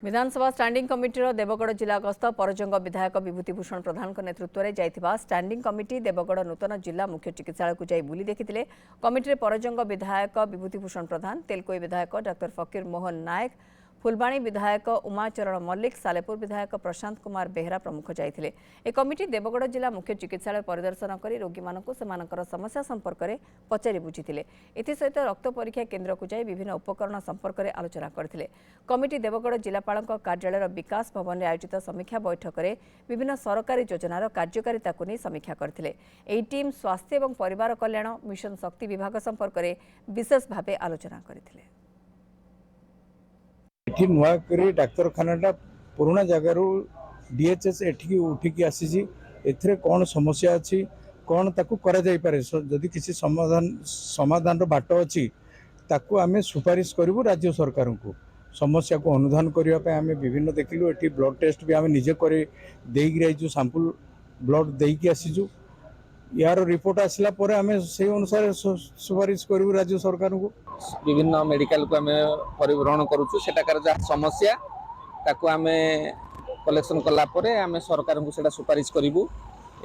विधानसभा standing कमिटीर Deogarh जिला गस्त परजंग विधायक विभूतिभूषण प्रधान नेतृत्व में जाइथिबा स्टैंडिंग कमिटी देवगढ़ नूतन जिला मुख्य चिकित्सालय को जाई बुली देखिथिले। कमिटी परजंग विधायक विभूतिभूषण प्रधान, तेलकोई विधायक डॉक्टर फकीर मोहन नायक, फुलबाणी विधायक उमाचरण मल्लिक, सालेपुर विधायक प्रशांत कुमार बेहरा प्रमुख जाइथिले। ए कमिटी देवगढ़ जिला मुख्य चिकित्सालय परिदर्शन कर रोगी मानक सेमानकर समस्या संपर्क में पचारि बुझिथिले। एथिसहित रक्त परीक्षा केन्द्र को जाई विभिन्न उपकरण संपर्क में आलोचना करथिले। कमिटी देवगढ़ जिलापाल कार्यालय विकास भवन में आयोजित समीक्षा बैठक में विभिन्न सरकारी योजनार कार्यकारिता को नहीं समीक्षा करथिले। एही टीम स्वास्थ्य और परिवार कल्याण मिशन शक्ति विभाग संपर्क में विशेष भाव आलोचना करथिले। एठी नुआकरी डाक्तरखाना पुराना जगार डीएचएस एठी उठिकी आसी एथिरे कौन समस्या अच्छी कौन ताकू करा जाई पारे जदि किसी समाधान बाट अच्छी ताकू आमे सुपारिश करूँ राज्य सरकार को समस्या को अनुधान करने आम विभिन्न देखिलु। एठी ब्लड टेस्ट भी आम निजे करे देइकी सैंपल ब्लड देइकी आसीजु। यार रिपोर्ट आसला परे आमे से अनुसार सुपारिश करूँ राज्य सरकार को। विभिन्न मेडिकल को आम परिभ्रमण करुचु सेटाकार जहाँ समस्या ताकू आम कलेक्शन कला परे आम सरकार को सेटा सुपारिश करूँ।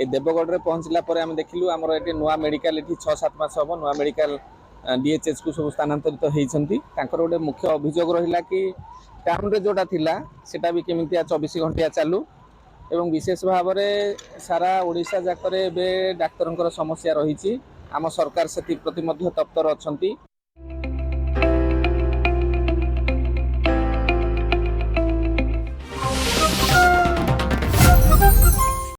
ए देवगढ़ रे पहुँचला परे आम देखिलु आमर एटी नुआ मेडिकल एटी 6-7 मास हम नुआ मेडिकल डीएचएस को सब स्थानांतरित होती। गोटे मुख्य अभियोग रहा कि टाउन रे जोटा थिला सेटा भी केमितिया 24 घंटिया चालू एवं विशेष भाव में सारा ओडिशा जाकर डाक्तर समस्या रही। आम सरकार से प्रति तत्पर अच्छा।